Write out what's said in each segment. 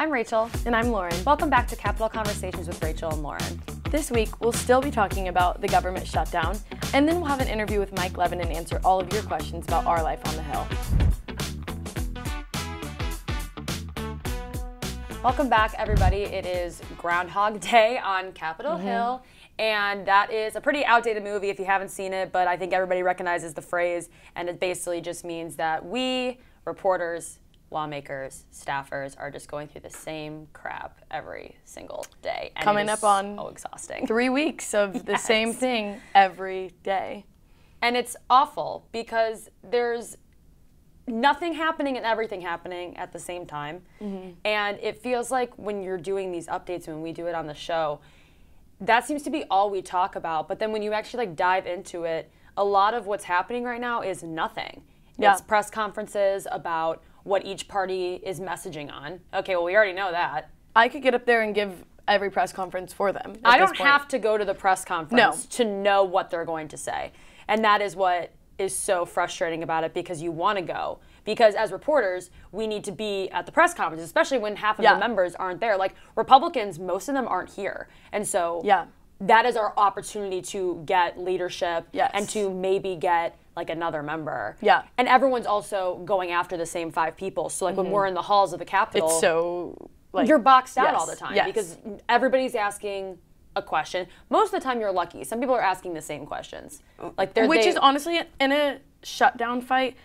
I'm Rachel. And I'm Lauren. Welcome back to Capitol Conversations with Rachel and Lauren. This week, we'll still be talking about the government shutdown, and then we'll have an interview with Mike Levin and answer all of your questions about our life on the Hill. Welcome back, everybody. It is Groundhog Day on Capitol Hill, and that is a pretty outdated movie if you haven't seen it, but I think everybody recognizes the phrase, and it basically just means that we, reporters, lawmakers, staffers, are just going through the same crap every single day. And Coming up on so exhausting. 3 weeks of the same thing every day. And it's awful because there's nothing happening and everything happening at the same time. And it feels like when you're doing these updates, when we do it on the show, that seems to be all we talk about. But then when you actually dive into it, a lot of what's happening right now is nothing. Yeah. It's press conferences about what each party is messaging on. Okay, well, we already know that. I could get up there and give every press conference for them. I don't have to go to the press conference to know what they're going to say. And that is what is so frustrating about it, because you want to go. Because as reporters, we need to be at the press conference, especially when half of the members aren't there. Like Republicans, most of them aren't here. And so that is our opportunity to get leadership and to maybe get like another member. And everyone's also going after the same 5 people. So like when we're in the halls of the Capitol, It's so like you're boxed out all the time because everybody's asking a question. Most of the time you're lucky. Some people are asking the same questions. Like Which is honestly, in a shutdown fight,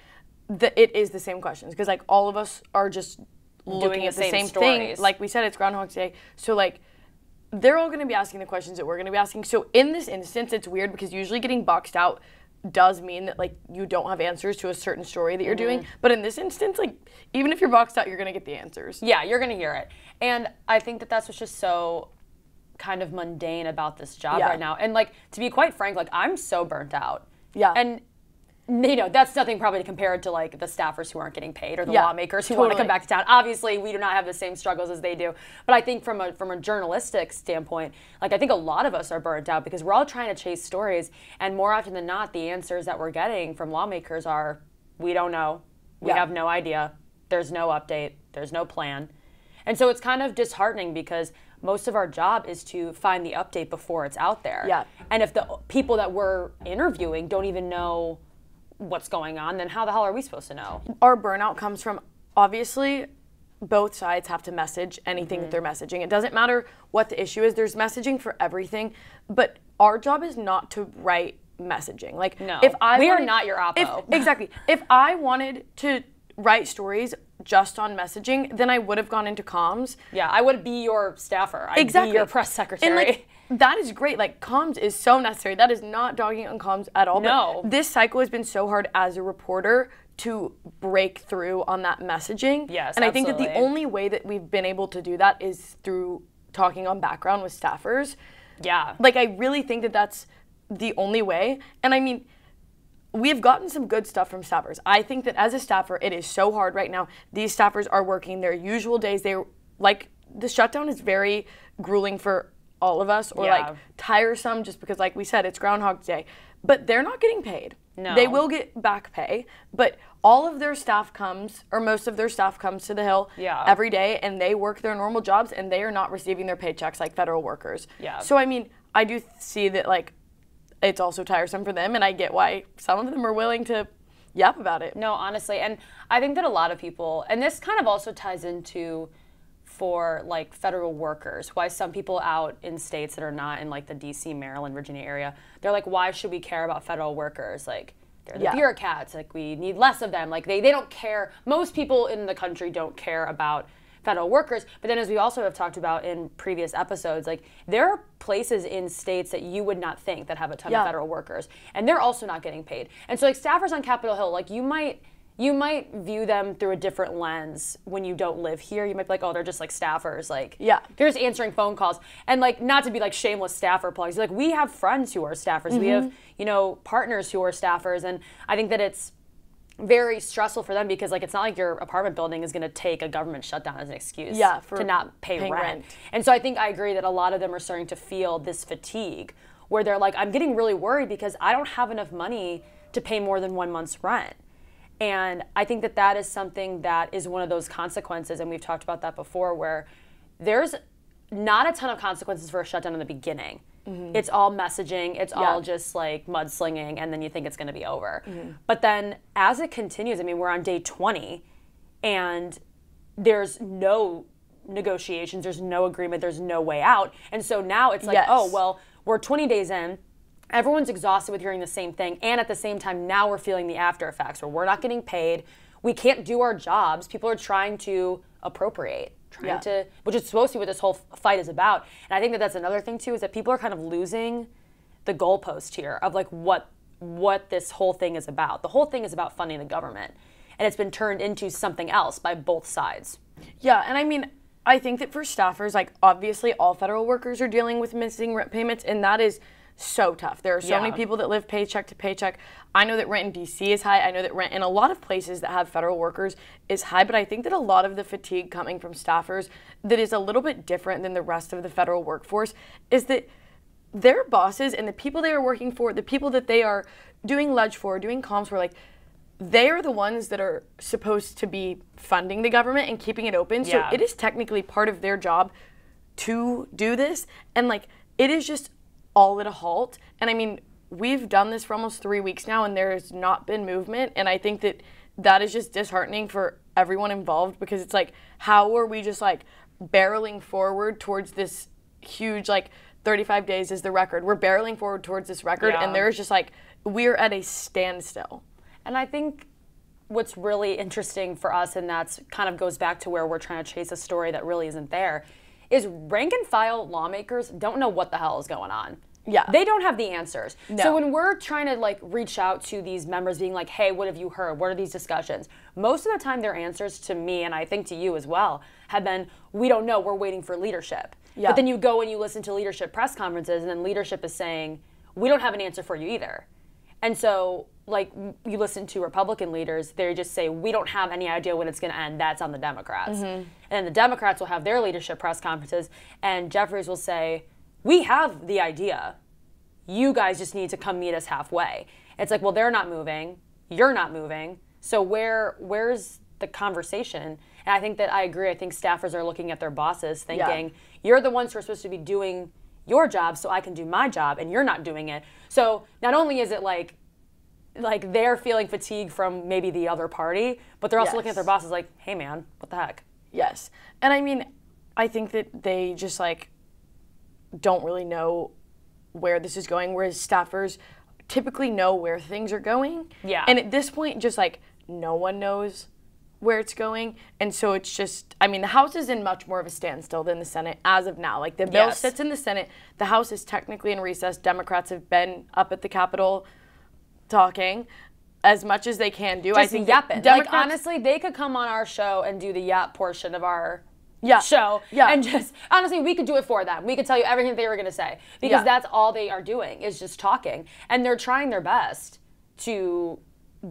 it is the same questions, because like all of us are just looking at the same thing. Like we said, it's Groundhog Day. So like they're all going to be asking the questions that we're going to be asking. So in this instance, it's weird because usually getting boxed out does mean that like you don't have answers to a certain story that you're doing. But in this instance, like even if you're boxed out, you're going to get the answers. Yeah, you're going to hear it. And I think that that's what's just so kind of mundane about this job right now. And like, to be quite frank, like I'm so burnt out. And you know, that's nothing probably compared to like the staffers who aren't getting paid or the lawmakers who want to come back to town. Obviously, we do not have the same struggles as they do. But I think from a journalistic standpoint, like I think a lot of us are burnt out because we're all trying to chase stories, and more often than not, the answers that we're getting from lawmakers are, we don't know, we have no idea, there's no update, there's no plan. And so it's kind of disheartening because most of our job is to find the update before it's out there. And if the people that we're interviewing don't even know what's going on, then how the hell are we supposed to know? Our burnout comes from, obviously, both sides have to message anything that they're messaging. It doesn't matter what the issue is. There's messaging for everything. But our job is not to write messaging. Like, no, if we are not your oppo. Exactly. If I wanted to write stories just on messaging, then I would have gone into comms. Yeah, I would be your staffer. I'd be your press secretary. And like, that is great. Like, comms is so necessary. That is not dogging on comms at all. No. But this cycle has been so hard as a reporter to break through on that messaging. Yes, and I think that the only way that we've been able to do that is through talking on background with staffers. Yeah. Like, I really think that that's the only way. And I mean, we have gotten some good stuff from staffers. I think that as a staffer, it is so hard right now. These staffers are working their usual days. They're like, the shutdown is very grueling for all of us, or like tiresome, just because like we said, it's Groundhog Day. But they're not getting paid. No. They will get back pay, but all of their staff comes, or most of their staff comes to the Hill every day, and they work their normal jobs, and they are not receiving their paychecks like federal workers. So I mean, I do see that like it's also tiresome for them, and I get why some of them are willing to yap about it. No, honestly, and I think that a lot of people, and this kind of also ties into for like federal workers, why some people out in states that are not in like the DC, Maryland, Virginia area, they're like, why should we care about federal workers? Like, they're the bureaucrats, like we need less of them. Like they don't care. Most people in the country don't care about federal workers. But then, as we also have talked about in previous episodes, like there are places in states that you would not think that have a ton of federal workers, and they're also not getting paid. And so like staffers on Capitol Hill, like you might view them through a different lens when you don't live here. You might be like, oh, they're just like staffers. Like, they're just answering phone calls. And like, not to be like shameless staffer plugs. Like, we have friends who are staffers. We have, you know, partners who are staffers. And I think that it's very stressful for them because like, it's not like your apartment building is going to take a government shutdown as an excuse to not pay rent. And so I think I agree that a lot of them are starting to feel this fatigue where they're like, I'm getting really worried because I don't have enough money to pay more than 1 month's rent. And I think that that is something that is one of those consequences, and we've talked about that before, where there's not a ton of consequences for a shutdown in the beginning. It's all messaging, it's all just like mudslinging, and then you think it's going to be over. But then as it continues, I mean, we're on day 20, and there's no negotiations, there's no agreement, there's no way out. And so now it's like, oh, well, we're 20 days in, everyone's exhausted with hearing the same thing, and at the same time, now we're feeling the after effects, where we're not getting paid, we can't do our jobs, people are trying to appropriate. Which is supposed to be what this whole fight is about. And I think that that's another thing too, is that people are kind of losing the goalpost here of like what this whole thing is about. The whole thing is about funding the government, and it's been turned into something else by both sides. Yeah, and I mean, I think that for staffers, like obviously all federal workers are dealing with missing rent payments, and that is so tough. There are so many people that live paycheck to paycheck. I know that rent in DC is high. I know that rent in a lot of places that have federal workers is high, but I think that a lot of the fatigue coming from staffers that is a little bit different than the rest of the federal workforce is that their bosses and the people they are working for, the people that they are doing ledge for, doing comms for, like, they are the ones that are supposed to be funding the government and keeping it open. So it is technically part of their job to do this. And like, it is just all at a halt. And I mean, we've done this for almost 3 weeks now, and there has not been movement. And I think that that is just disheartening for everyone involved, because it's like, how are we just like barreling forward towards this huge, like 35 days is the record. We're barreling forward towards this record, and there's just like, we're at a standstill. And I think what's really interesting for us, and that's kind of goes back to where we're trying to chase a story that really isn't there, is rank and file lawmakers don't know what the hell is going on. Yeah. They don't have the answers. No. So when we're trying to like reach out to these members being like, hey, what have you heard? What are these discussions? Most of the time their answers to me, and I think to you as well, have been, we don't know, we're waiting for leadership. Yeah. But then you go and you listen to leadership press conferences, and then leadership is saying, we don't have an answer for you either. And so like you listen to Republican leaders, they just say, we don't have any idea when it's going to end. That's on the Democrats. And the Democrats will have their leadership press conferences, and Jeffries will say, we have the idea. You guys just need to come meet us halfway. It's like, well, they're not moving. You're not moving. So where's the conversation? And I think that I agree. I think staffers are looking at their bosses thinking, you're the ones who are supposed to be doing your job so I can do my job, and you're not doing it. So not only is it like they're feeling fatigue from maybe the other party, but they're also looking at their bosses like, hey man, what the heck? Yes. And I mean, I think that they just like don't really know where this is going, whereas staffers typically know where things are going. Yeah. And at this point, just like no one knows where it's going. And so it's just, I mean, the House is in much more of a standstill than the Senate as of now. Like the bill sits in the Senate, the House is technically in recess. Democrats have been up at the Capitol talking as much as they can do. Just I think yapping. Like honestly, they could come on our show and do the yap portion of our show. Yeah. And just, honestly, we could do it for them. We could tell you everything they were going to say. Because that's all they are doing is just talking. And they're trying their best to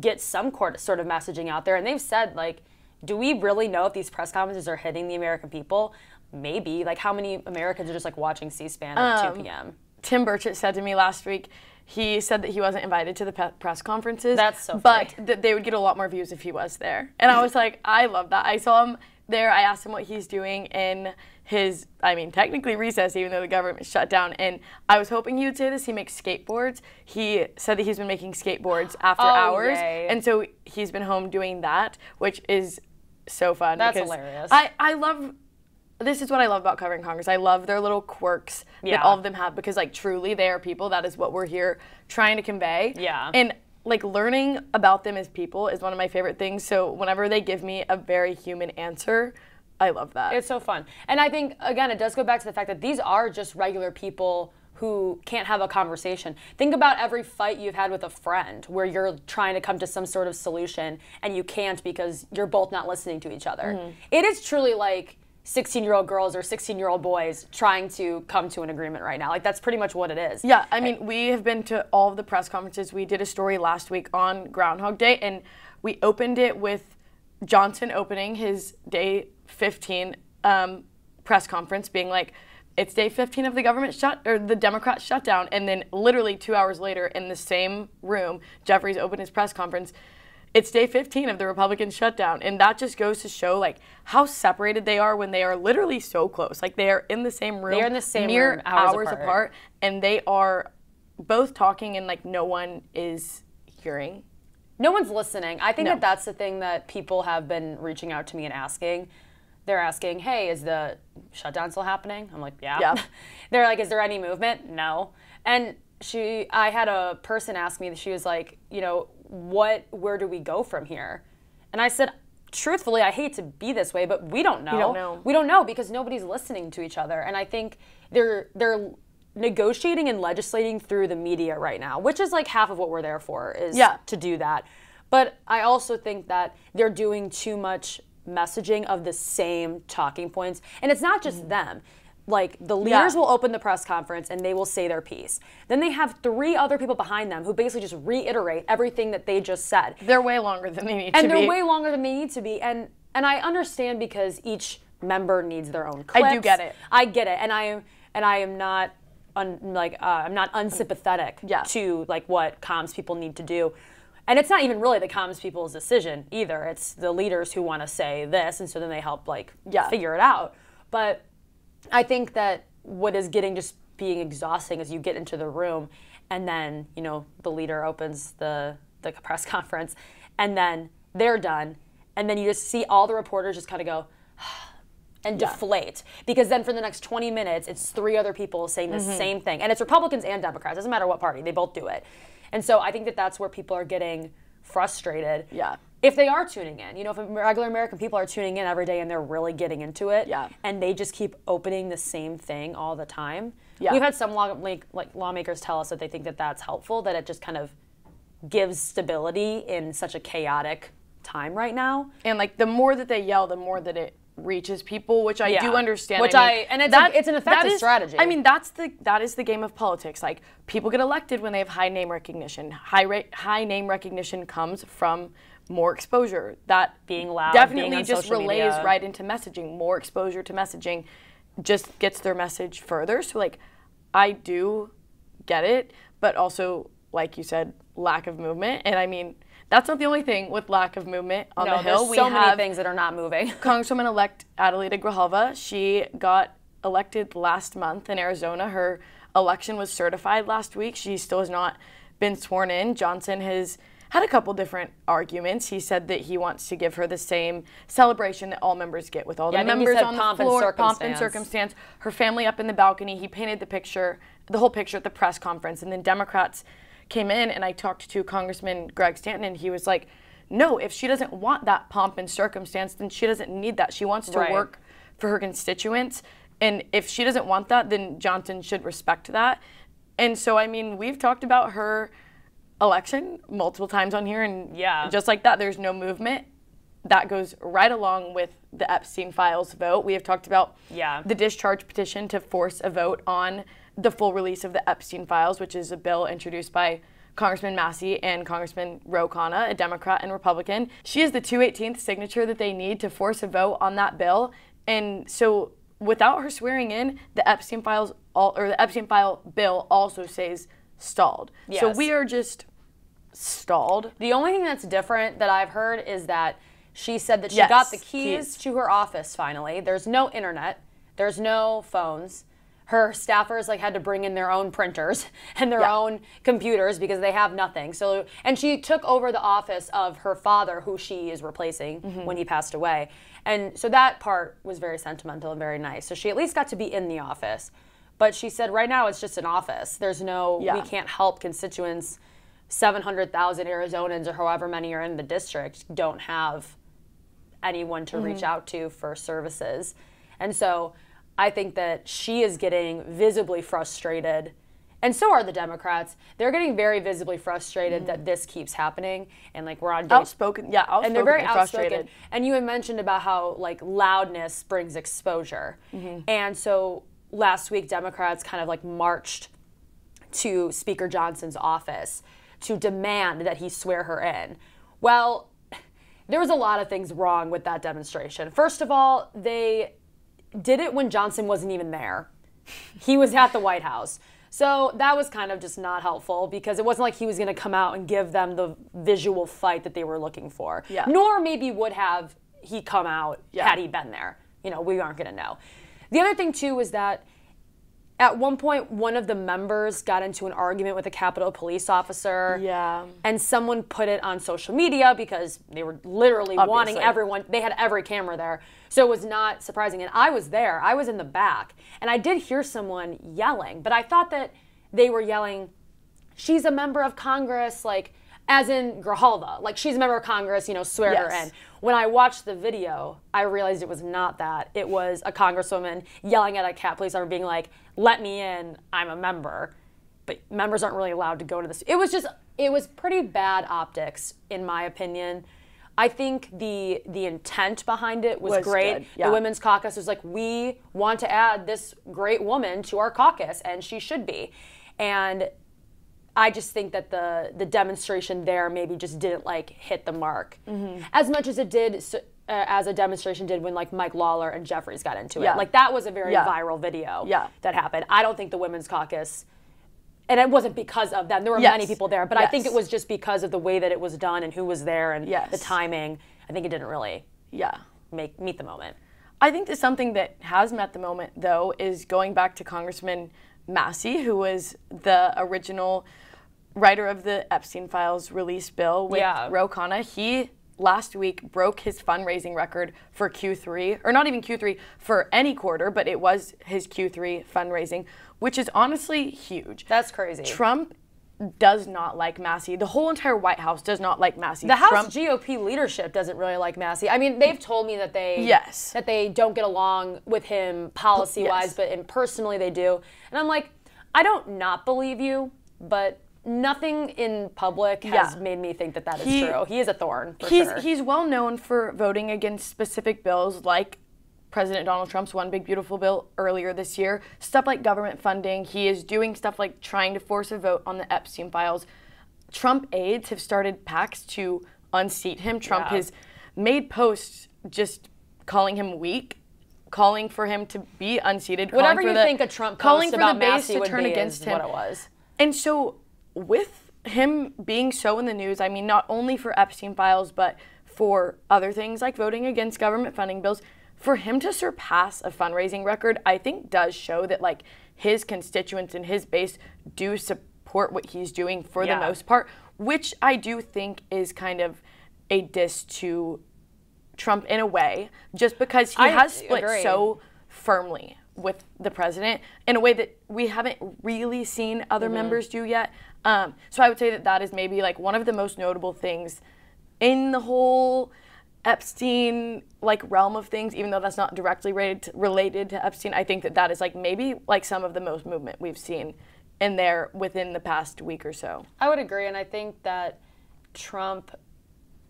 get some sort of messaging out there. And they've said, like, do we really know if these press conferences are hitting the American people? Maybe. Like, how many Americans are just, like, watching C-SPAN at 2 p.m.? Tim Burchett said to me last week, he said that he wasn't invited to the press conferences. That's so funny. But that they would get a lot more views if he was there. And I was like, I love that. I saw him there. I asked him what he's doing in his, I mean, technically recess, even though the government shut down. And I was hoping he would say this. He makes skateboards. He said that he's been making skateboards after hours. Yay. And so he's been home doing that, which is so fun. That's hilarious. I love, this is what I love about covering Congress. I love their little quirks that all of them have, because like truly they are people. That is what we're here trying to convey. Yeah. And like learning about them as people is one of my favorite things. So whenever they give me a very human answer, I love that. It's so fun. And I think, again, it does go back to the fact that these are just regular people who can't have a conversation. Think about every fight you've had with a friend where you're trying to come to some sort of solution and you can't because you're both not listening to each other. It is truly like 16-year-old girls or 16-year-old boys trying to come to an agreement right now. Like, that's pretty much what it is. Yeah, I mean, we have been to all of the press conferences. We did a story last week on Groundhog Day, and we opened it with Johnson opening his day 15 press conference, being like, it's day 15 of the the Democrat shutdown. And then literally 2 hours later in the same room, Jeffries opened his press conference it's day 15 of the Republican shutdown. And that just goes to show, like, how separated they are when they are literally so close. Like, they are in the same room. They're in the same mere room, hours apart. And they are both talking and, like, no one is hearing. No one's listening. I think that that's the thing that people have been reaching out to me and asking. They're asking, hey, is the shutdown still happening? I'm like, yeah. They're like, is there any movement? No. And I had a person ask me, she was like, you know, where do we go from here? And I said, truthfully, I hate to be this way, but we don't know. We don't know because nobody's listening to each other. And I think they're negotiating and legislating through the media right now, which is like half of what we're there for, is to do that. But I also think that they're doing too much messaging of the same talking points. And it's not just them. Like, the leaders will open the press conference and they will say their piece. Then they have 3 other people behind them who basically just reiterate everything that they just said. They're way longer than they need to be. And they're way longer than they need to be. And I understand because each member needs their own clips. I do get it. I get it. And I am not I'm not unsympathetic to like what comms people need to do. And it's not even really the comms people's decision either. It's the leaders who want to say this, and so then they help figure it out. But I think that what is getting just being exhausting is you get into the room and then, you know, the leader opens the press conference and then they're done. And then you just see all the reporters just kind of go and deflate. Because then for the next 20 minutes, it's 3 other people saying the same thing. And it's Republicans and Democrats. It doesn't matter what party. They both do it. And so I think that that's where people are getting frustrated. Yeah. If they are tuning in, you know, if regular American people are tuning in every day and they're really getting into it, and they just keep opening the same thing all the time. Yeah. We've had some lawmakers tell us that they think that that's helpful, that it just kind of gives stability in such a chaotic time right now. And like the more that they yell, the more that it reaches people, which I do understand. Which it's an effective strategy. I mean, that is the game of politics. Like, people get elected when they have high name recognition. High name recognition comes from more exposure. That being loud, definitely being on just social relays media. right into messaging. More exposure to messaging just gets their message further. So like, I do get it, but also, like you said, lack of movement. And I mean, that's not the only thing with lack of movement on the Hill. There's so many things that are not moving. Congresswoman-elect Adelita Grijalva, she got elected last month in Arizona. Her election was certified last week. She still has not been sworn in. Johnson has had a couple different arguments. He said that he wants to give her the same celebration that all members get, with all the members on the floor, pomp and circumstance, her family up in the balcony. He painted the whole picture at the press conference, and then Democrats came in, and I talked to Congressman Greg Stanton, and he was like, no, if she doesn't want that pomp and circumstance, then she doesn't need that. She wants to work for her constituents, and if she doesn't want that, then Johnson should respect that. And so, I mean, we've talked about her election multiple times on here, and just like that, there's no movement. That goes right along with the Epstein files vote. We have talked about the discharge petition to force a vote on the full release of the Epstein files, which is a bill introduced by Congressman Massey and Congressman Ro Khanna, a Democrat and Republican. She is the 218th signature that they need to force a vote on that bill. And so without her swearing in, the Epstein files the Epstein file bill also stays stalled. Yes. So we are just stalled. The only thing that's different that I've heard is that she said that she got the keys to her office finally. There's no internet. There's no phones. Her staffers had to bring in their own printers and their own computers because they have nothing. So, and she took over the office of her father, who she is replacing when he passed away. And so that part was very sentimental and very nice. So she at least got to be in the office. But she said right now it's just an office. There's no, we can't help constituents. 700,000 Arizonans or however many are in the district don't have anyone to reach out to for services. And so I think that she is getting visibly frustrated, and so are the Democrats. They're getting very visibly frustrated that this keeps happening, and we're on outspoken, and they're very outspoken. And you had mentioned about how loudness brings exposure, and so last week Democrats kind of marched to Speaker Johnson's office to demand that he swear her in. Well, there was a lot of things wrong with that demonstration. First of all, they did it when Johnson wasn't even there. He was at the White House. So that was kind of just not helpful because it wasn't like he was going to come out and give them the visual fight that they were looking for. Yeah. Nor maybe would have he come out had he been there. You know, we aren't going to know. The other thing, too, is that at one point, one of the members got into an argument with a Capitol police officer. Yeah. And someone put it on social media because they were literally wanting everyone. They had every camera there. So it was not surprising. And I was there. I was in the back. And I did hear someone yelling. But I thought that they were yelling, she's a member of Congress, like, as in Grijalva. Like, she's a member of Congress, you know, swear her in. When I watched the video, I realized it was not that. It was a congresswoman yelling at a Cap police officer being like, let me in, I'm a member. But members aren't really allowed to go to this. It was pretty bad optics, in my opinion. I think the intent behind it was great. Good. Yeah. The Women's Caucus was like, we want to add this great woman to our caucus, and she should be. And I just think that the demonstration there maybe just didn't like hit the mark as much as it did, as a demonstration did when like Mike Lawler and Jeffries got into it. Like that was a very viral video that happened. I don't think the Women's Caucus, and it wasn't because of them. There were many people there, but I think it was just because of the way that it was done and who was there and the timing. I think it didn't really meet the moment. I think that something that has met the moment, though, is going back to Congressman Massey, who was the original writer of the Epstein Files release bill with Ro Khanna. He last week broke his fundraising record for Q3, or not even Q3, for any quarter, but it was his Q3 fundraising, which is honestly huge. That's crazy. Trump does not like Massey. The whole entire White House does not like Massey. The House GOP leadership doesn't really like Massey. I mean, they've told me that they don't get along with him policy-wise, but personally they do. And I'm like, I don't not believe you, but nothing in public has made me think that that is true. He is a thorn, for sure. He's well known for voting against specific bills like President Donald Trump's One Big Beautiful Bill earlier this year. Stuff like government funding. He is doing stuff like trying to force a vote on the Epstein Files. Trump aides have started PACs to unseat him. Trump has made posts just calling him weak, calling for him to be unseated. Whatever you think a Trump post about Massey would be is what it was. And so with him being so in the news, I mean, not only for Epstein Files, but for other things like voting against government funding bills, for him to surpass a fundraising record, I think does show that like his constituents and his base do support what he's doing for the most part, which I do think is kind of a diss to Trump in a way, just because he has split so firmly with the president in a way that we haven't really seen other members do yet. So I would say that that is maybe like one of the most notable things in the whole Epstein like realm of things, even though that's not directly related to Epstein. I think that that is like maybe like some of the most movement we've seen in there within the past week or so. I would agree, and I think that Trump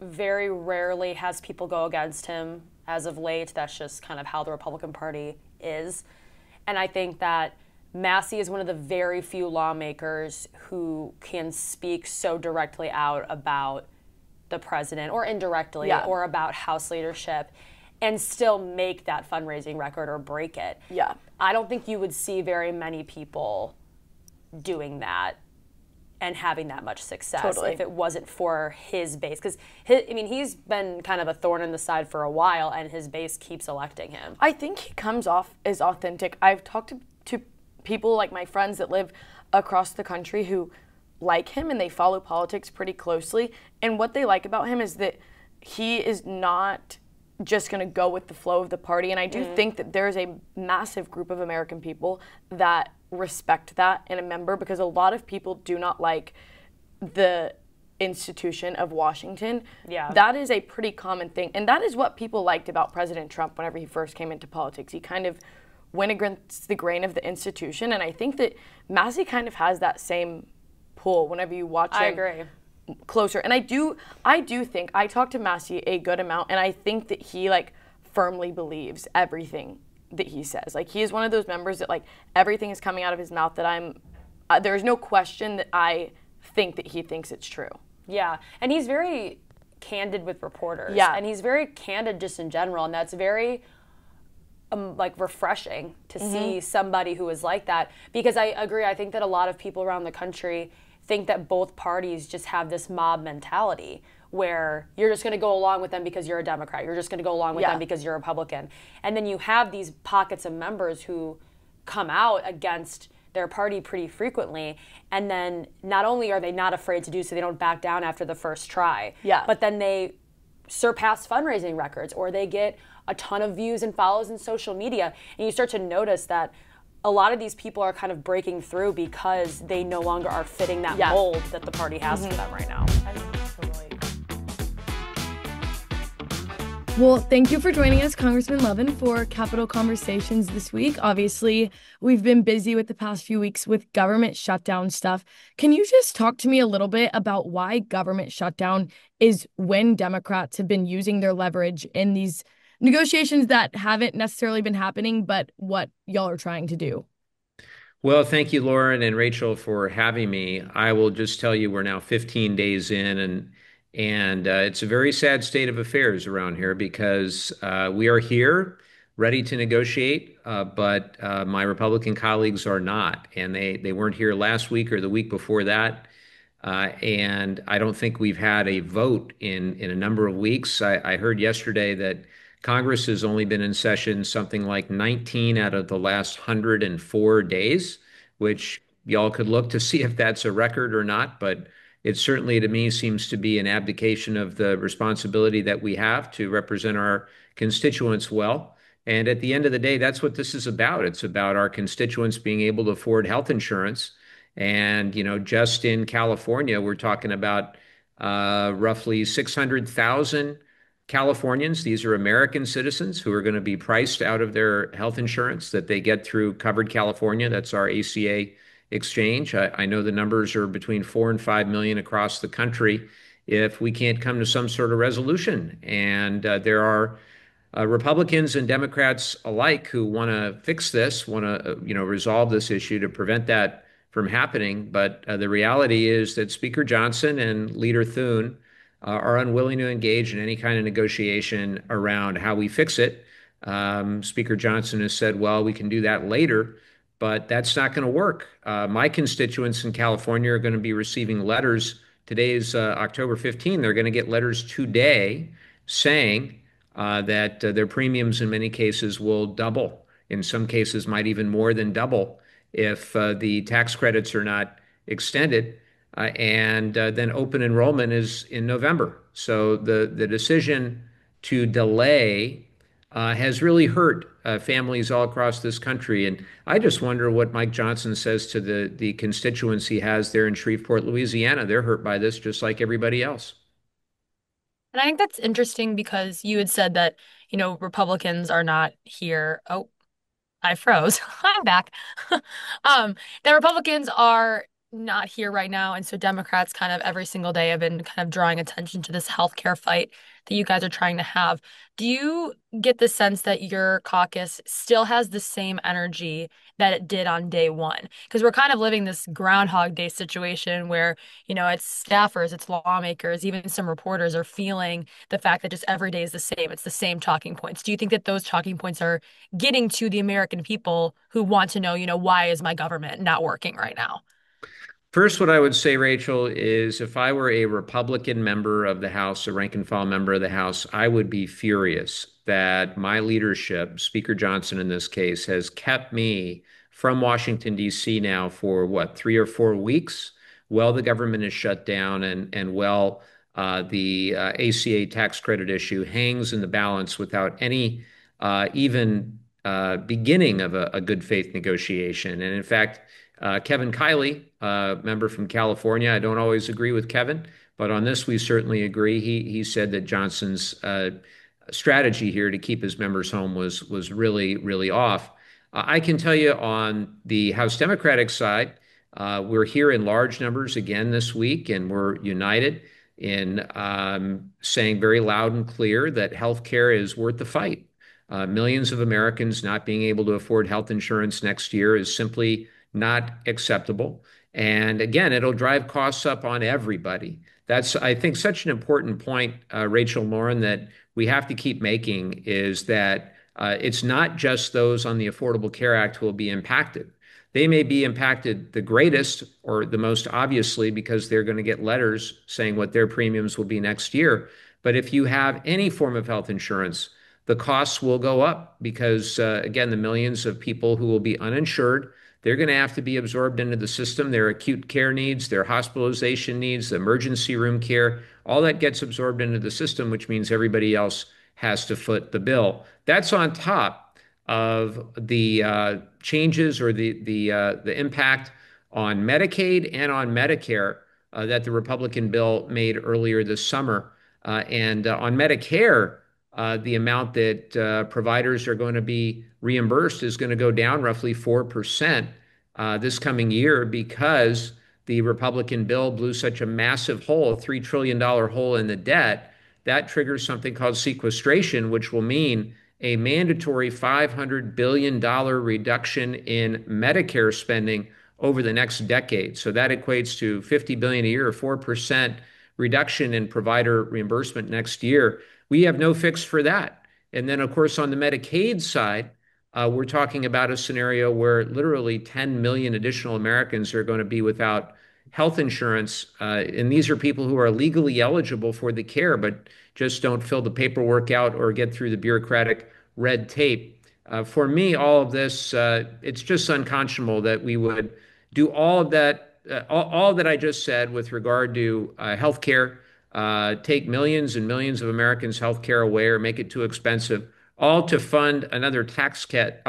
very rarely has people go against him as of late. That's just kind of how the Republican Party is. And I think that Massey is one of the very few lawmakers who can speak so directly out about the president or indirectly or about House leadership and still make that fundraising record or break it. Yeah. I don't think you would see very many people doing that and having that much success if it wasn't for his base. Because, I mean, he's been kind of a thorn in the side for a while, and his base keeps electing him. I think he comes off as authentic. I've talked to people like my friends that live across the country who like him, and they follow politics pretty closely. And what they like about him is that he is not just going to go with the flow of the party. And I do think that there's a massive group of American people that respect that in a member, because a lot of people do not like the institution of Washington. Yeah. That is a pretty common thing. And that is what people liked about President Trump whenever he first came into politics. He kind of went against the grain of the institution. And I think that Massey kind of has that same pull whenever you watch him. I agree. Closer. And I do think, I talk to Massey a good amount, and I think that he like firmly believes everything that he says. Like, he is one of those members that like everything is coming out of his mouth that there's no question that I think that he thinks it's true. Yeah. And he's very candid with reporters. Yeah. And he's very candid just in general, and that's very like refreshing to see somebody who is like that, because I agree. I think that a lot of people around the country think that both parties just have this mob mentality where you're just going to go along with them because you're a Democrat. You're just going to go along with them because you're a Republican. And then you have these pockets of members who come out against their party pretty frequently. And then not only are they not afraid to do so, they don't back down after the first try. But then they surpass fundraising records, or they get a ton of views and follows in social media. And you start to notice that a lot of these people are kind of breaking through because they no longer are fitting that mold that the party has for them right now. Well, thank you for joining us, Congressman Levin, for Capitol Conversations this week. Obviously, we've been busy with the past few weeks with government shutdown stuff. Can you just talk to me a little bit about why government shutdown is when Democrats have been using their leverage in these negotiations that haven't necessarily been happening, but what y'all are trying to do? Well, thank you, Lauren and Rachel, for having me. I will just tell you we're now 15 days in, and it's a very sad state of affairs around here because we are here ready to negotiate, but my Republican colleagues are not, and they weren't here last week or the week before that. And I don't think we've had a vote in a number of weeks. I heard yesterday that Congress has only been in session something like 19 out of the last 104 days, which y'all could look to see if that's a record or not. But it certainly, to me, seems to be an abdication of the responsibility that we have to represent our constituents well. And at the end of the day, that's what this is about. It's about our constituents being able to afford health insurance. And, just in California, we're talking about roughly 600,000 Californians. These are American citizens who are going to be priced out of their health insurance that they get through Covered California. That's our ACA exchange. I know the numbers are between 4 and 5 million across the country if we can't come to some sort of resolution. And there are Republicans and Democrats alike who want to fix this, want to resolve this issue to prevent that from happening. But the reality is that Speaker Johnson and Leader Thune are unwilling to engage in any kind of negotiation around how we fix it. Speaker Johnson has said, well, we can do that later, but that's not going to work. My constituents in California are going to be receiving letters. Today's October 15. They're going to get letters today saying that their premiums in many cases will double. In some cases, might even more than double if the tax credits are not extended. And then open enrollment is in November. So the decision to delay has really hurt families all across this country. And I just wonder what Mike Johnson says to the constituents he has there in Shreveport, Louisiana. They're hurt by this just like everybody else. And I think that's interesting because you had said that, Republicans are not here. Oh, I froze. I'm back. The Republicans are not here right now. And so Democrats kind of every single day have been kind of drawing attention to this healthcare fight that you guys are trying to have. Do you get the sense that your caucus still has the same energy that it did on day one? Because we're kind of living this Groundhog Day situation where, it's staffers, it's lawmakers, even some reporters are feeling the fact that just every day is the same. It's the same talking points. Do you think that those talking points are getting to the American people who want to know, why is my government not working right now? First, what I would say, Rachel, is if I were a Republican member of the House, a rank and file member of the House, I would be furious that my leadership, Speaker Johnson in this case, has kept me from Washington, D.C. now for what, 3 or 4 weeks? Well, the government is shut down and the ACA tax credit issue hangs in the balance without any even beginning of a good faith negotiation. And in fact, Kevin Kiley, member from California. I don't always agree with Kevin, but on this we certainly agree. He said that Johnson's strategy here to keep his members home was really, really off. I can tell you on the House Democratic side, we're here in large numbers again this week, and we're united in saying very loud and clear that health care is worth the fight. Millions of Americans not being able to afford health insurance next year is simply not acceptable. And again, it'll drive costs up on everybody. That's, I think, such an important point, Rachel, Lauren, that we have to keep making is that It's not just those on the Affordable Care Act who will be impacted. They may be impacted the greatest or the most obviously because they're going to get letters saying what their premiums will be next year. But if you have any form of health insurance, the costs will go up because, again, the millions of people who will be uninsured, they're going to have to be absorbed into the system. Their acute care needs, their hospitalization needs, the emergency room care, all that gets absorbed into the system, which means everybody else has to foot the bill. That's on top of the changes or the impact on Medicaid and on Medicare that the Republican bill made earlier this summer. And on Medicare, the amount that providers are going to be reimbursed is going to go down roughly 4% this coming year because the Republican bill blew such a massive hole, a $3 trillion hole in the debt. That triggers something called sequestration, which will mean a mandatory $500 billion reduction in Medicare spending over the next decade. So that equates to $50 billion a year, or 4% reduction in provider reimbursement next year. We have no fix for that. And then, of course, on the Medicaid side, we're talking about a scenario where literally 10 million additional Americans are going to be without health insurance. And these are people who are legally eligible for the care, but just don't fill the paperwork out or get through the bureaucratic red tape. For me, all of this, it's just unconscionable that we would do all of that, all that I just said with regard to health care, take millions and millions of Americans' health care away or make it too expensive, all to fund another tax cut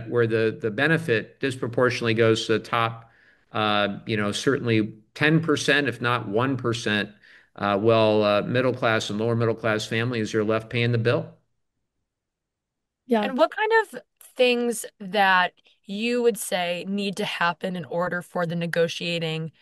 where the benefit disproportionately goes to the top, certainly 10%, if not 1%, while middle class and lower middle class families are left paying the bill. Yeah. And what kind of things that you would say need to happen in order for the negotiating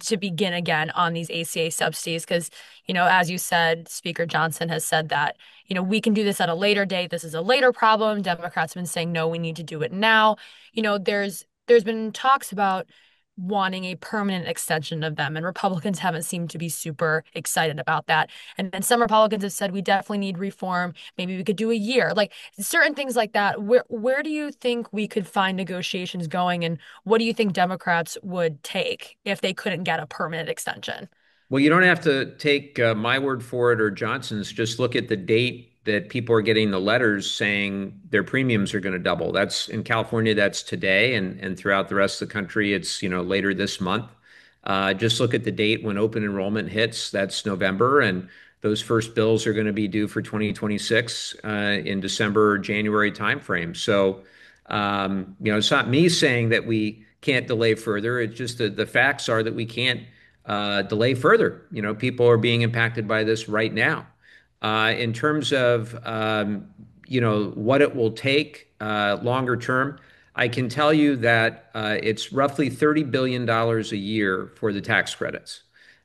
to begin again on these ACA subsidies? Because, as you said, Speaker Johnson has said that, we can do this at a later date. This is a later problem. Democrats have been saying, no, we need to do it now. There's been talks about wanting a permanent extension of them, and Republicans haven't seemed to be super excited about that. And then some Republicans have said we definitely need reform. Maybe we could do a year, like certain things like that. Where do you think we could find negotiations going, and what do you think Democrats would take if they couldn't get a permanent extension? Well, you don't have to take my word for it or Johnson's. Just look at the date that people are getting the letters saying their premiums are going to double. That's in California, that's today, and throughout the rest of the country, it's later this month. Just look at the date when open enrollment hits. That's November, and those first bills are going to be due for 2026 in December or January timeframe. So, it's not me saying that we can't delay further. It's just that the facts are that we can't delay further. People are being impacted by this right now. In terms of what it will take longer term, I can tell you that it's roughly $30 billion a year for the tax credits.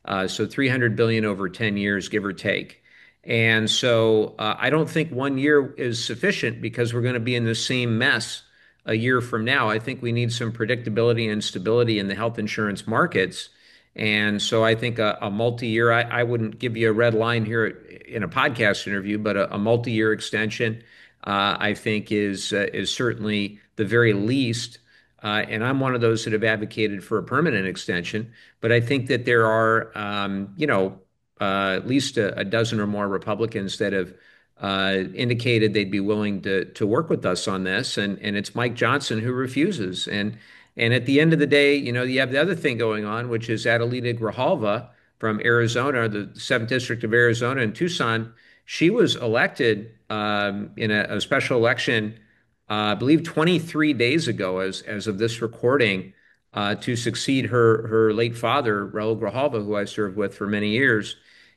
So $300 billion over 10 years, give or take. And so I don't think 1 year is sufficient because we're going to be in the same mess a year from now. I think we need some predictability and stability in the health insurance markets. And so I think a multi-year, I wouldn't give you a red line here in a podcast interview, but a multi-year extension, I think is certainly the very least. And I'm one of those that have advocated for a permanent extension. But I think that there are, at least a dozen or more Republicans that have indicated they'd be willing to work with us on this. And it's Mike Johnson who refuses. And at the end of the day, you have the other thing going on, which is Adelita Grijalva from Arizona, the 7th District of Arizona in Tucson. She was elected in a special election, I believe 23 days ago, as of this recording, to succeed her late father, Raul Grijalva, who I served with for many years.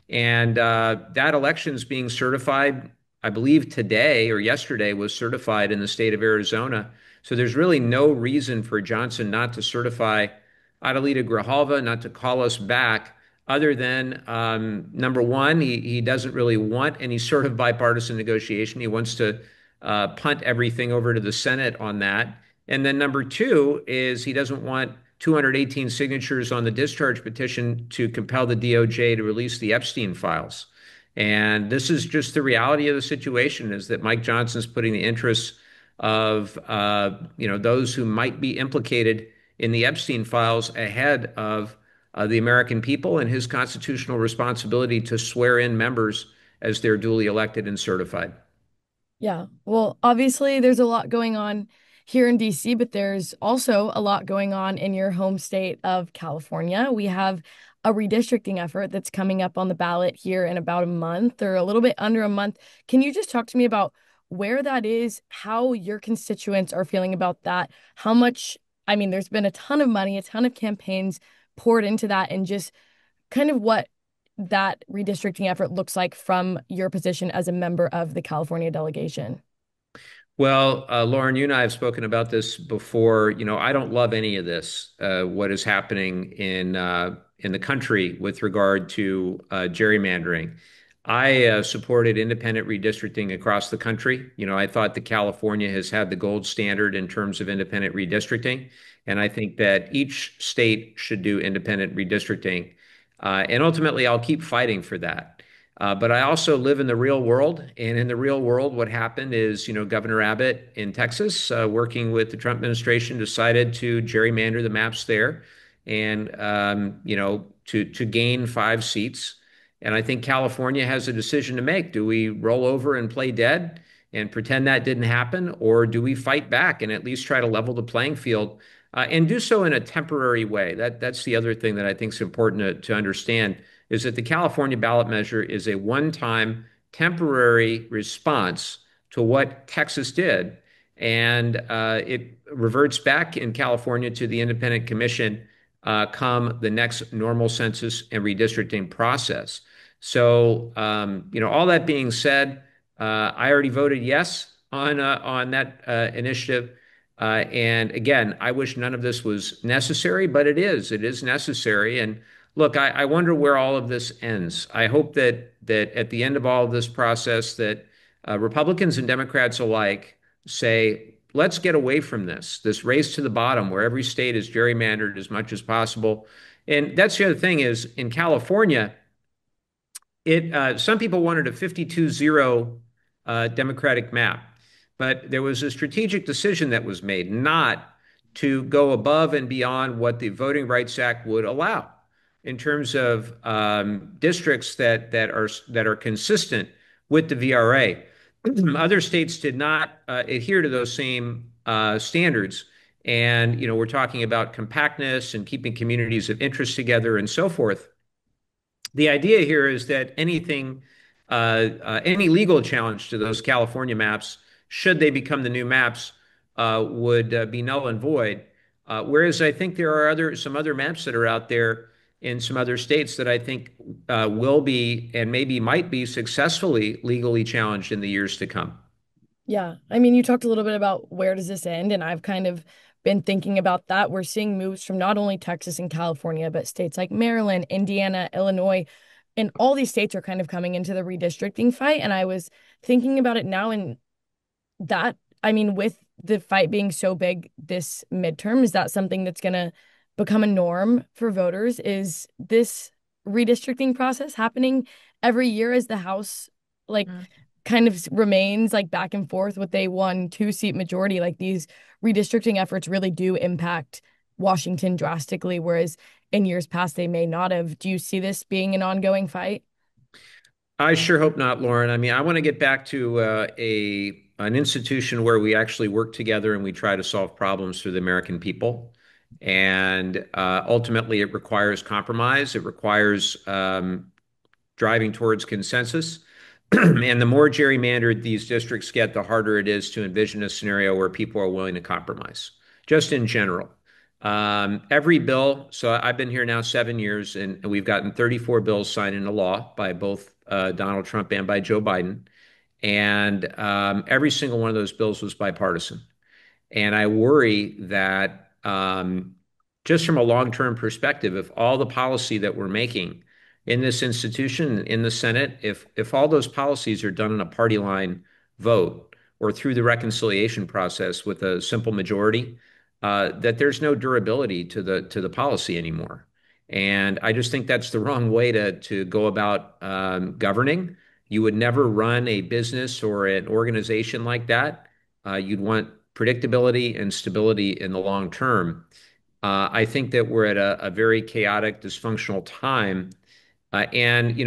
And that election is being certified, I believe today or yesterday was certified in the state of Arizona. So there's really no reason for Johnson not to certify Adelita Grijalva, not to call us back, other than number one, he doesn't really want any sort of bipartisan negotiation. He wants to punt everything over to the Senate on that. And then number two is he doesn't want 218 signatures on the discharge petition to compel the DOJ to release the Epstein files. And this is just the reality of the situation is that Mike Johnson's putting the interests of those who might be implicated in the Epstein files ahead of the American people and his constitutional responsibility to swear in members as they're duly elected and certified. Yeah. Well, obviously, there's a lot going on here in DC, but there's also a lot going on in your home state of California. We have a redistricting effort that's coming up on the ballot here in about a month or a little bit under a month. Can you just talk to me about where that is, how your constituents are feeling about that? How much, I mean, there's been a ton of money, a ton of campaigns poured into that, and just kind of what that redistricting effort looks like from your position as a member of the California delegation. Well, Lauren, you and I have spoken about this before. I don't love any of this, what is happening in the country with regard to gerrymandering. I supported independent redistricting across the country. I thought that California has had the gold standard in terms of independent redistricting, and I think that each state should do independent redistricting. And ultimately, I'll keep fighting for that. But I also live in the real world. And in the real world, what happened is, Governor Abbott in Texas, working with the Trump administration, decided to gerrymander the maps there and, to gain 5 seats. And I think California has a decision to make. Do we roll over and play dead and pretend that didn't happen? Or do we fight back and at least try to level the playing field and do so in a temporary way? That's the other thing that I think is important to understand is that the California ballot measure is a one-time temporary response to what Texas did. And it reverts back in California to the independent commission come the next normal census and redistricting process. So, all that being said, I already voted yes on that initiative. And again, I wish none of this was necessary, but it is. It is necessary. And look, I wonder where all of this ends. I hope that at the end of all of this process, that Republicans and Democrats alike say, let's get away from this race to the bottom where every state is gerrymandered as much as possible. And that's the other thing is in California, some people wanted a 52-0 Democratic map, but there was a strategic decision that was made not to go above and beyond what the Voting Rights Act would allow in terms of districts that are consistent with the VRA. Other states did not adhere to those same standards. And, we're talking about compactness and keeping communities of interest together and so forth. The idea here is that any legal challenge to those California maps, should they become the new maps, would be null and void. Whereas I think there are some other maps that are out there in some other states that I think will be and maybe might be successfully legally challenged in the years to come. Yeah. I mean, you talked a little bit about where does this end, and I've kind of been thinking about that. We're seeing moves from not only Texas and California, but states like Maryland, Indiana, Illinois, and all these states are kind of coming into the redistricting fight. And I was thinking about it now, and that, I mean, with the fight being so big this midterm, is that something that's going to become a norm for voters? Is this redistricting process happening every year as the House, like, kind of remains like back and forth with a 1-2 seat majority? Like, these redistricting efforts really do impact Washington drastically, whereas in years past they may not have. Do you see this being an ongoing fight? I sure hope not, Lauren. I mean, I want to get back to an institution where we actually work together and we try to solve problems for the American people. And ultimately, it requires compromise. It requires driving towards consensus. And the more gerrymandered these districts get, the harder it is to envision a scenario where people are willing to compromise, just in general. Every bill, so I've been here now 7 years, and we've gotten 34 bills signed into law by both Donald Trump and by Joe Biden. And every single one of those bills was bipartisan. And I worry that just from a long-term perspective, if all the policy that we're making in this institution, in the Senate, if all those policies are done in a party line vote or through the reconciliation process with a simple majority, that there's no durability to the policy anymore. And I just think that's the wrong way to go about governing. You would never run a business or an organization like that. You'd want predictability and stability in the long term. I think that we're at a very chaotic, dysfunctional time. And,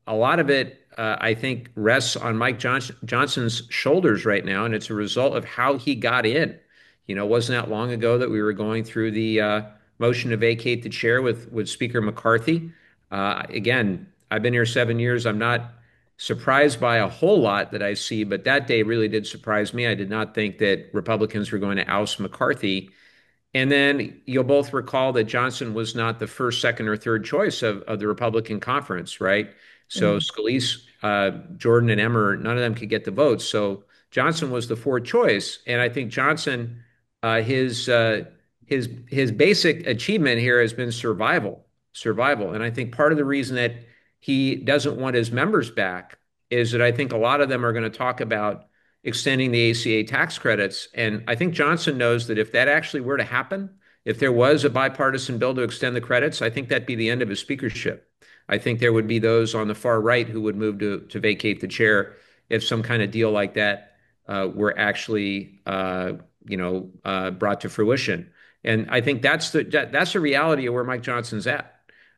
a lot of it, I think, rests on Johnson's shoulders right now. And it's a result of how he got in. It wasn't that long ago that we were going through the motion to vacate the chair with Speaker McCarthy. Again, I've been here 7 years. I'm not surprised by a whole lot that I see, but that day really did surprise me. I did not think that Republicans were going to oust McCarthy. And then you'll both recall that Johnson was not the first, second, or third choice of the Republican conference, right? So Mhm. Scalise, Jordan, and Emmer, none of them could get the votes. So Johnson was the fourth choice. And I think Johnson, his basic achievement here has been survival. And I think part of the reason that he doesn't want his members back is that I think a lot of them are going to talk about extending the ACA tax credits. And I think Johnson knows that if that actually were to happen, if there was a bipartisan bill to extend the credits, I think that'd be the end of his speakership. I think there would be those on the far right who would move to vacate the chair if some kind of deal like that were actually brought to fruition. And I think that's the reality of where Mike Johnson's at.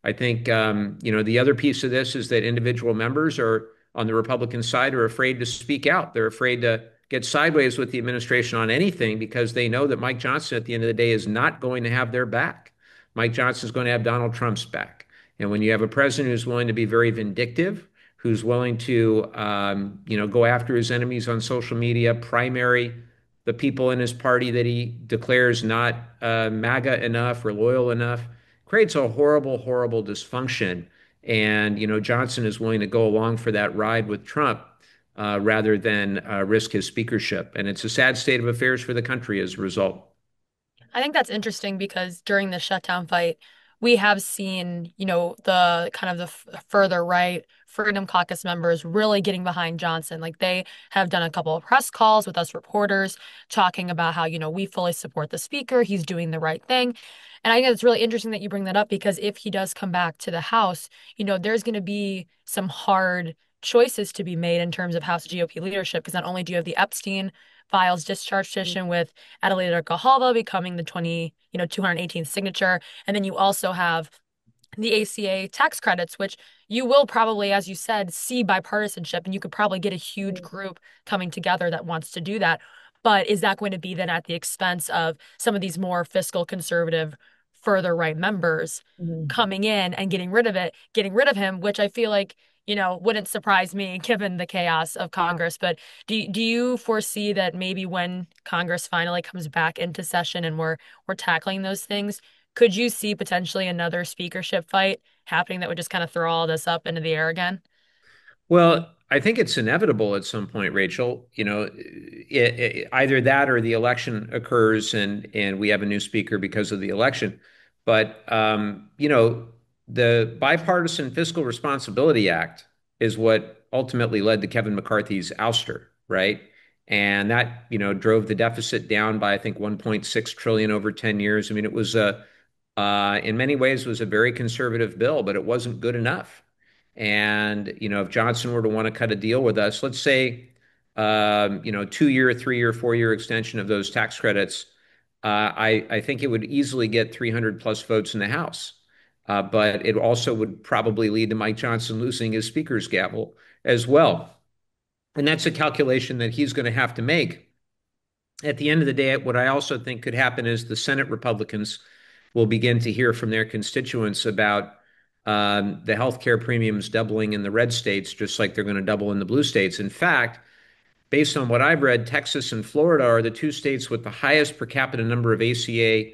I think the other piece of this is that individual members are on the Republican side are afraid to speak out. They're afraid to get sideways with the administration on anything because they know that Mike Johnson at the end of the day is not going to have their back. Mike Johnson is going to have Donald Trump's back. And when you have a president who's willing to be very vindictive, who's willing to go after his enemies on social media, primary the people in his party that he declares not MAGA enough or loyal enough, creates a horrible, horrible dysfunction. And, Johnson is willing to go along for that ride with Trump rather than risk his speakership. And it's a sad state of affairs for the country as a result. I think that's interesting because during the shutdown fight, we have seen, the kind of the further right Freedom Caucus members really getting behind Johnson. Like they have done a couple of press calls with us reporters talking about how, we fully support the speaker. He's doing the right thing. And I think it's really interesting that you bring that up because if he does come back to the House, there's going to be some hard choices to be made in terms of House GOP leadership because not only do you have the Epstein files discharge petition with Adelita Grijalva becoming the 218th signature. And then you also have the ACA tax credits, which you will probably, as you said, see bipartisanship, and you could probably get a huge group coming together that wants to do that. But is that going to be then at the expense of some of these more fiscal conservative, further right members Mhm. coming in and getting rid of him, which I feel like, wouldn't surprise me given the chaos of Congress. But do you foresee that maybe when Congress finally comes back into session and we're tackling those things, could you see potentially another speakership fight happening that would just kind of throw all this up into the air again? Well, I think it's inevitable at some point, Rachel. Either that or the election occurs and we have a new speaker because of the election. But the Bipartisan Fiscal Responsibility Act is what ultimately led to Kevin McCarthy's ouster, right? And that, drove the deficit down by I think 1.6 trillion over 10 years. I mean, it was in many ways was a very conservative bill, but it wasn't good enough. And, if Johnson were to want to cut a deal with us, let's say, 2-year, 3-year, 4-year extension of those tax credits, I think it would easily get 300 plus votes in the House. But it also would probably lead to Mike Johnson losing his speaker's gavel as well. And that's a calculation that he's going to have to make. At the end of the day, what I also think could happen is the Senate Republicans will begin to hear from their constituents about the healthcare premiums doubling in the red states, just like they're going to double in the blue states. In fact, based on what I've read, Texas and Florida are the two states with the highest per capita number of ACA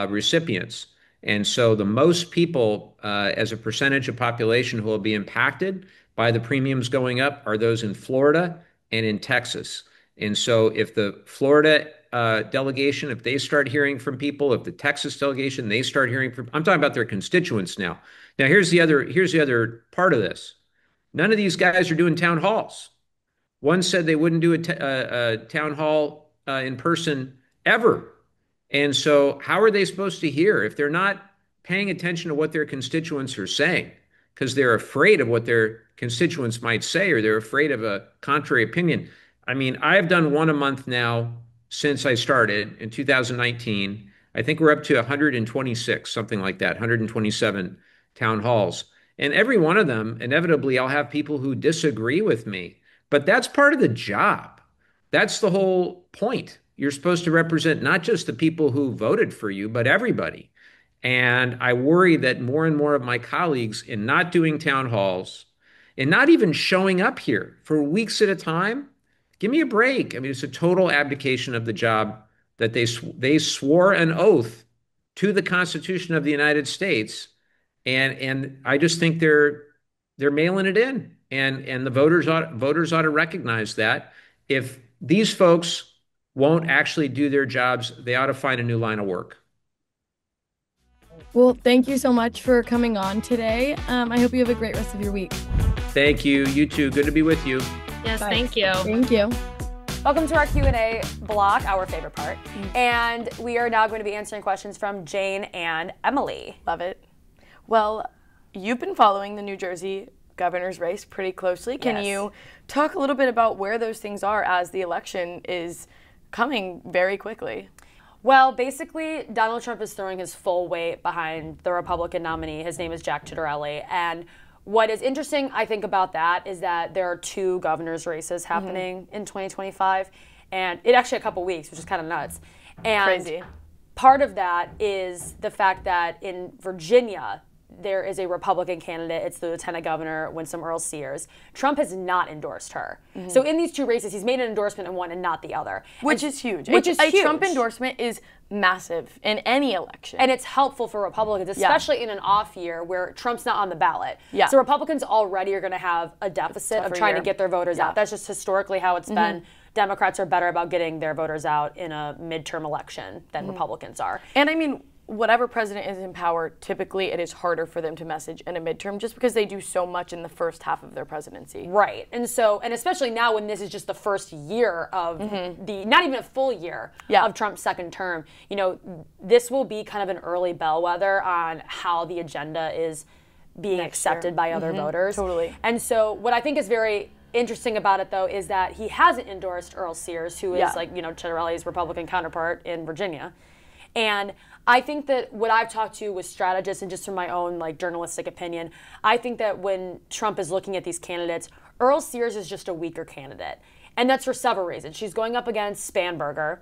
recipients. And so the most people as a percentage of population who will be impacted by the premiums going up are those in Florida and in Texas. And so if the Florida delegation, if they start hearing from people, if the Texas delegation, they start hearing from, I'm talking about their constituents now. Now, here's the other part of this. None of these guys are doing town halls. One said they wouldn't do a town hall in person ever. And so, how are they supposed to hear if they're not paying attention to what their constituents are saying? because they're afraid of what their constituents might say, or they're afraid of a contrary opinion. I mean, I've done one a month now since I started in 2019. I think we're up to 126, something like that, 127 town halls. And every one of them, inevitably, I'll have people who disagree with me. But that's part of the job. That's the whole point. You're supposed to represent not just the people who voted for you, but everybody. And I worry that more and more of my colleagues, in not doing town halls and not even showing up here for weeks at a time, give me a break. I mean, it's a total abdication of the job that they swore an oath to the Constitution of the United States, and I just think they're mailing it in, and the voters ought to recognize that. If these folks won't actually do their jobs, they ought to find a new line of work. Well, thank you so much for coming on today. I hope you have a great rest of your week. Thank you. You too. Good to be with you. Yes, Bye. thank you. Thank you. Welcome to our Q&A block, our favorite part. And we are now going to be answering questions from Jane and Emily. Love it. Well, you've been following the New Jersey governor's race pretty closely. Can you talk a little bit about where those things are as the election is coming very quickly? Well, basically, Donald Trump is throwing his full weight behind the Republican nominee. His name is Jack Ciattarelli. And what is interesting, I think, about that is that there are two governor's races happening in 2025. And it actually a couple weeks, which is kind of nuts. And crazy. Part of that is the fact that in Virginia, there is a Republican candidate. It's the Lieutenant Governor, Winsome Earl-Sears. Trump has not endorsed her. So in these two races, he's made an endorsement in one and not the other. Which is huge. Which is huge. A Trump endorsement is massive in any election. And it's helpful for Republicans, especially in an off year where Trump's not on the ballot. Yeah. So Republicans already are going to have a deficit of trying to get their voters out. That's just historically how it's been. Democrats are better about getting their voters out in a midterm election than Republicans are. And I mean, whatever president is in power, typically it is harder for them to message in a midterm just because they do so much in the first half of their presidency. Right. And so, and especially now when this is just the first year of the, not even a full year of Trump's second term, you know, this will be kind of an early bellwether on how the agenda is being accepted by other voters. Totally. And so what I think is very interesting about it, though, is that he hasn't endorsed Earl-Sears, who is like, you know, Ciattarelli's Republican counterpart in Virginia. And I think that what I've talked to with strategists and just from my own like journalistic opinion, I think that when Trump is looking at these candidates, Earl-Sears is just a weaker candidate. And that's for several reasons. She's going up against Spanberger,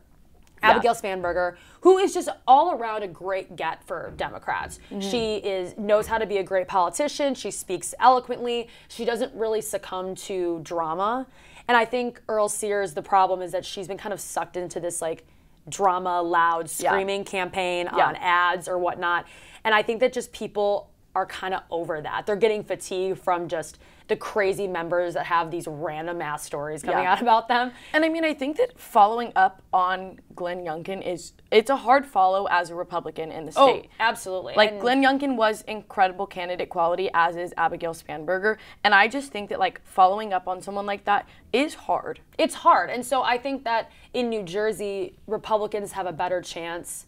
Abigail Spanberger, who is just all around a great get for Democrats. She knows how to be a great politician. She speaks eloquently. She doesn't really succumb to drama. And I think Earl-Sears, the problem is that she's been kind of sucked into this like drama, loud, screaming campaign on ads or whatnot. And I think that just people are kind of over that. They're getting fatigued from just the crazy members that have these random ass stories coming out about them. And I mean, I think that following up on Glenn Youngkin it's a hard follow as a Republican in the state. Oh, absolutely. Like, Glenn Youngkin was incredible candidate quality, as is Abigail Spanberger. And I just think that, like, following up on someone like that is hard. It's hard. And so I think that in New Jersey, Republicans have a better chance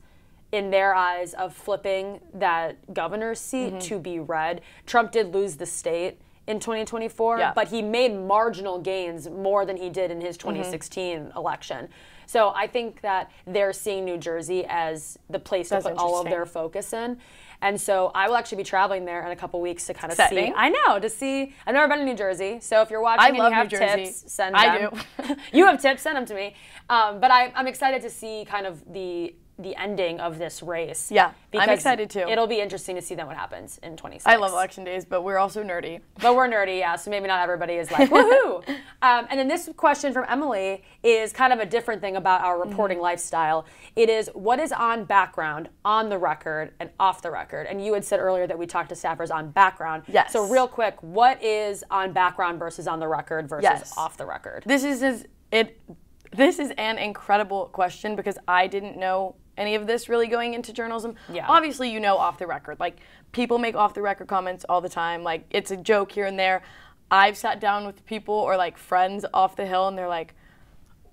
in their eyes of flipping that governor's seat to be red. Trump did lose the state in 2024, but he made marginal gains more than he did in his 2016 election. So I think that they're seeing New Jersey as the place to put all of their focus in. And so I will actually be traveling there in a couple weeks to kind of see. I know, to see. I've never been to New Jersey, so if you're watching and you have tips, send them. I do. You have tips, send them to me. But I'm excited to see kind of the ending of this race. Yeah, I'm excited too. It'll be interesting to see then what happens in 26. I love election days, but we're also nerdy. But we're nerdy, yeah, so maybe not everybody is like, woohoo! And then this question from Emily is kind of a different thing about our reporting lifestyle. It is, what is on background, on the record, and off the record? And you had said earlier that we talked to staffers on background. Yes. So real quick, what is on background versus on the record versus off the record? This is an incredible question because I didn't know any of this really going into journalism. Yeah. Obviously, you know, off the record. Like, people make off the record comments all the time. Like, it's a joke here and there. I've sat down with people or like friends off the Hill and they're like,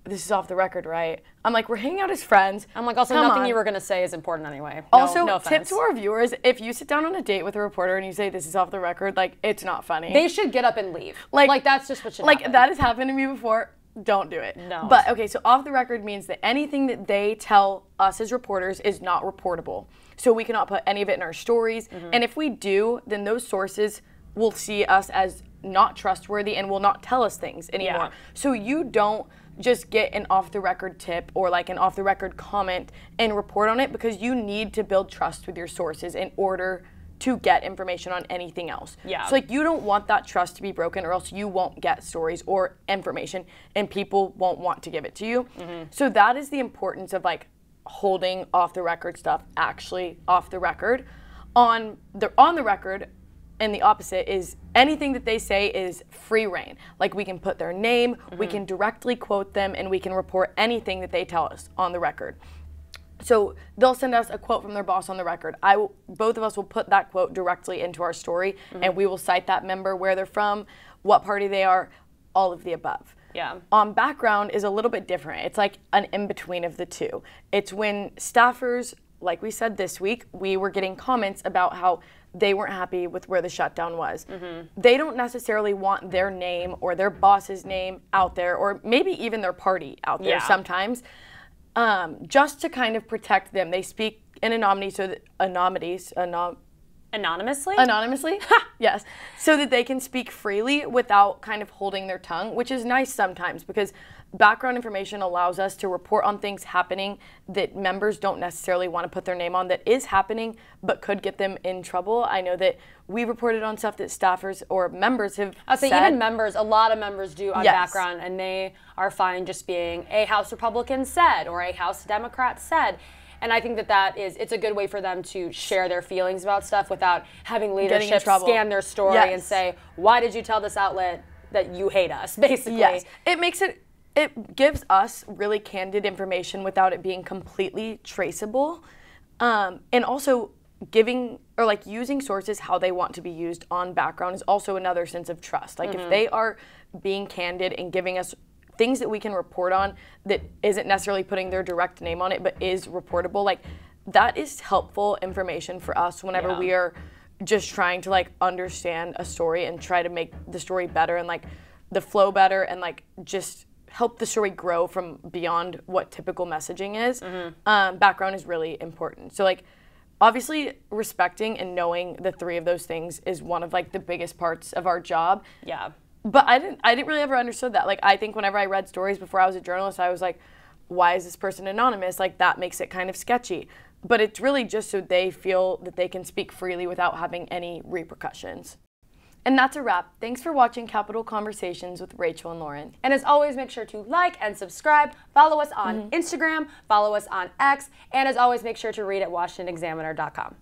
this is off the record, right? I'm like, we're hanging out as friends. I'm like, also nothing you were going to say is important anyway. Also, tip to our viewers, if you sit down on a date with a reporter and you say this is off the record, like, it's not funny. They should get up and leave. Like that's just what should happen. Like, that has happened to me before. Don't do it. No. But, okay, so off the record means that anything that they tell us as reporters is not reportable. So we cannot put any of it in our stories. And if we do, then those sources will see us as not trustworthy and will not tell us things anymore. Yeah. So you don't just get an off-the-record tip or like an off-the-record comment and report on it, because you need to build trust with your sources in order to get information on anything else. Yeah. So like, you don't want that trust to be broken, or else you won't get stories or information and people won't want to give it to you. So that is the importance of like holding off the record stuff actually off the record. On the record, and the opposite is anything that they say is free reign. Like, we can put their name, we can directly quote them, and we can report anything that they tell us on the record. So they'll send us a quote from their boss on the record. Both of us will put that quote directly into our story, and we will cite that member, where they're from, what party they are, all of the above. Yeah. Background is a little bit different. It's like an in-between of the two. It's when staffers, like we said this week, we were getting comments about how they weren't happy with where the shutdown was. They don't necessarily want their name or their boss's name out there, or maybe even their party out there sometimes, just to kind of protect them. They speak in anonymously? Anonymously, yes, so that they can speak freely without kind of holding their tongue, which is nice sometimes, because background information allows us to report on things happening that members don't necessarily want to put their name on, that is happening but could get them in trouble. I know that we reported on stuff that staffers or members have said. Even members, a lot of members do on background, and they are fine just being a House Republican said or a House Democrat said. And I think it's a good way for them to share their feelings about stuff without having leadership scan their story and say, why did you tell this outlet that you hate us, basically? Yes. It gives us really candid information without it being completely traceable. And also using sources how they want to be used on background is also another sense of trust. Like, if they are being candid and giving us things that we can report on that isn't necessarily putting their direct name on it but is reportable, like, that is helpful information for us whenever we are just trying to like understand a story and try to make the story better and like the flow better and like just help the story grow from beyond what typical messaging is. Background is really important. So like, obviously respecting and knowing the three of those things is one of like the biggest parts of our job. Yeah. But I didn't really ever understood that. Like, I think whenever I read stories before I was a journalist, I was like, why is this person anonymous? Like, that makes it kind of sketchy. But it's really just so they feel that they can speak freely without having any repercussions. And that's a wrap. Thanks for watching Capital Conversations with Rachel and Lauren. And as always, make sure to like and subscribe. Follow us on Instagram, follow us on X, and as always, make sure to read at WashingtonExaminer.com.